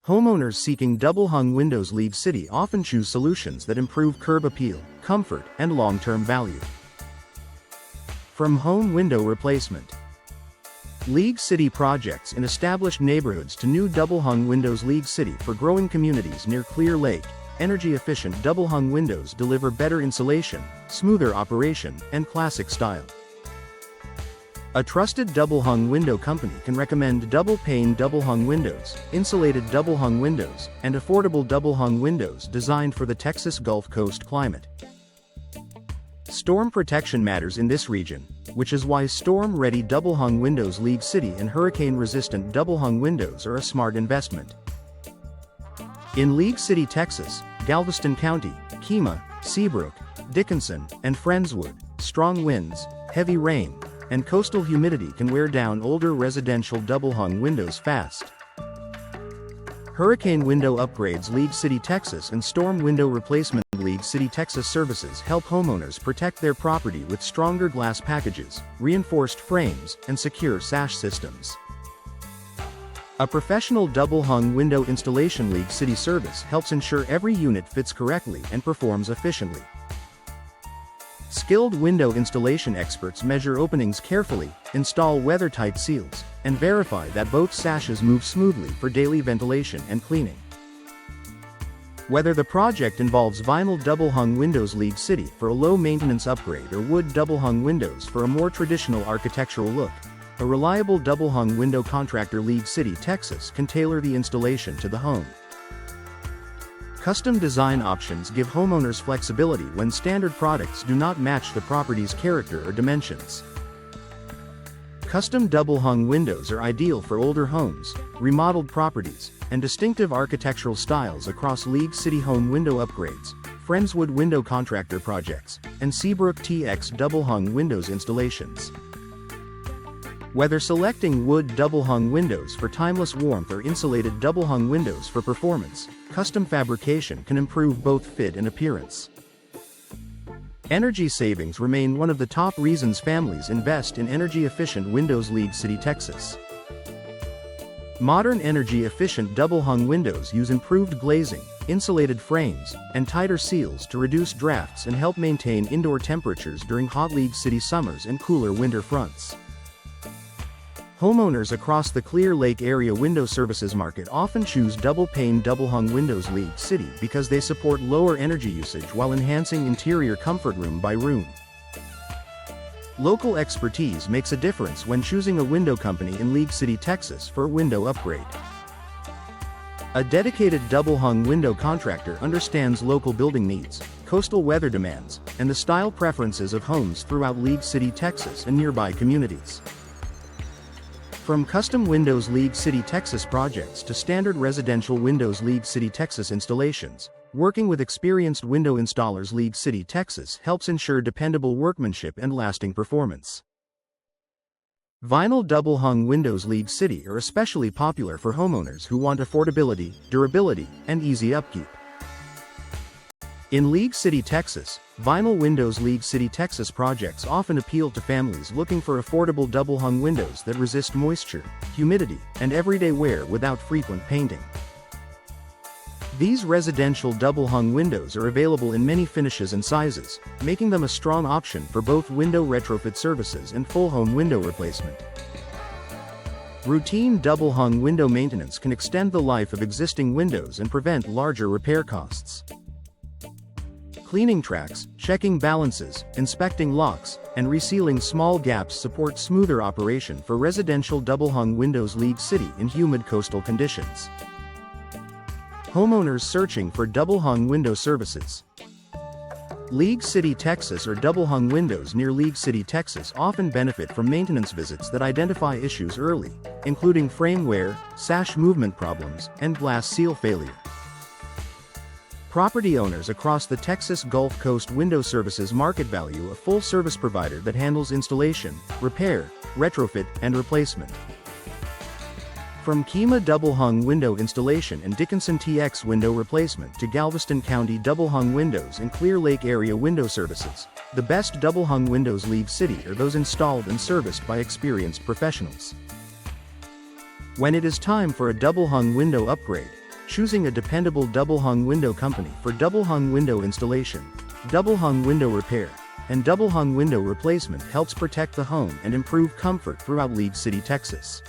Homeowners seeking double-hung windows League City often choose solutions that improve curb appeal, comfort, and long-term value. From home window replacement, League City projects in established neighborhoods to new double-hung windows League City for growing communities near Clear Lake. Energy-efficient double-hung windows deliver better insulation, smoother operation, and classic style. A trusted double-hung window company can recommend double-pane double-hung windows, insulated double-hung windows, and affordable double-hung windows designed for the Texas Gulf Coast climate. Storm protection matters in this region, which is why storm-ready double-hung windows League City and hurricane-resistant double-hung windows are a smart investment. In League City, Texas, Galveston County, Kemah, Seabrook, Dickinson, and Friendswood, strong winds, heavy rain, and coastal humidity can wear down older residential double-hung windows fast. Hurricane window upgrades League City, Texas and storm window replacement League City, Texas services help homeowners protect their property with stronger glass packages, reinforced frames, and secure sash systems. A professional double-hung window installation League City service helps ensure every unit fits correctly and performs efficiently. Skilled window installation experts measure openings carefully, install weather-tight seals, and verify that both sashes move smoothly for daily ventilation and cleaning. Whether the project involves vinyl double-hung windows League City for a low-maintenance upgrade or wood double-hung windows for a more traditional architectural look, a reliable double-hung window contractor League City, Texas can tailor the installation to the home. Custom design options give homeowners flexibility when standard products do not match the property's character or dimensions. Custom double-hung windows are ideal for older homes, remodeled properties, and distinctive architectural styles across League City home window upgrades, Friendswood window contractor projects, and Seabrook TX double-hung windows installations. Whether selecting wood double-hung windows for timeless warmth or insulated double-hung windows for performance, custom fabrication can improve both fit and appearance. Energy savings remain one of the top reasons families invest in energy-efficient windows League City, Texas. Modern energy-efficient double-hung windows use improved glazing, insulated frames, and tighter seals to reduce drafts and help maintain indoor temperatures during hot League City summers and cooler winter fronts. Homeowners across the Clear Lake area window services market often choose double-pane double-hung windows League City because they support lower energy usage while enhancing interior comfort room by room. Local expertise makes a difference when choosing a window company in League City, Texas for a window upgrade. A dedicated double-hung window contractor understands local building needs, coastal weather demands, and the style preferences of homes throughout League City, Texas and nearby communities. From custom windows League City, Texas projects to standard residential windows League City, Texas installations, working with experienced window installers League City, Texas helps ensure dependable workmanship and lasting performance. Vinyl double-hung windows League City are especially popular for homeowners who want affordability, durability, and easy upkeep. In League City, Texas, vinyl windows League City, Texas projects often appeal to families looking for affordable double-hung windows that resist moisture, humidity, and everyday wear without frequent painting. These residential double-hung windows are available in many finishes and sizes, making them a strong option for both window retrofit services and full-home window replacement. Routine double-hung window maintenance can extend the life of existing windows and prevent larger repair costs. Cleaning tracks, checking balances, inspecting locks, and resealing small gaps support smoother operation for residential double-hung windows League City in humid coastal conditions. Homeowners searching for double-hung window services. League City, Texas or double-hung windows near League City, Texas often benefit from maintenance visits that identify issues early, including frame wear, sash movement problems, and glass seal failure. Property owners across the Texas Gulf Coast window services market value a full-service provider that handles installation, repair, retrofit, and replacement. From Kemah double-hung window installation and Dickinson TX window replacement to Galveston County double-hung windows and Clear Lake area window services, the best double-hung windows League City are those installed and serviced by experienced professionals. When it is time for a double-hung window upgrade, Choosing a dependable double-hung window company for double-hung window installation, double-hung window repair, and double-hung window replacement helps protect the home and improve comfort throughout Leave City, Texas.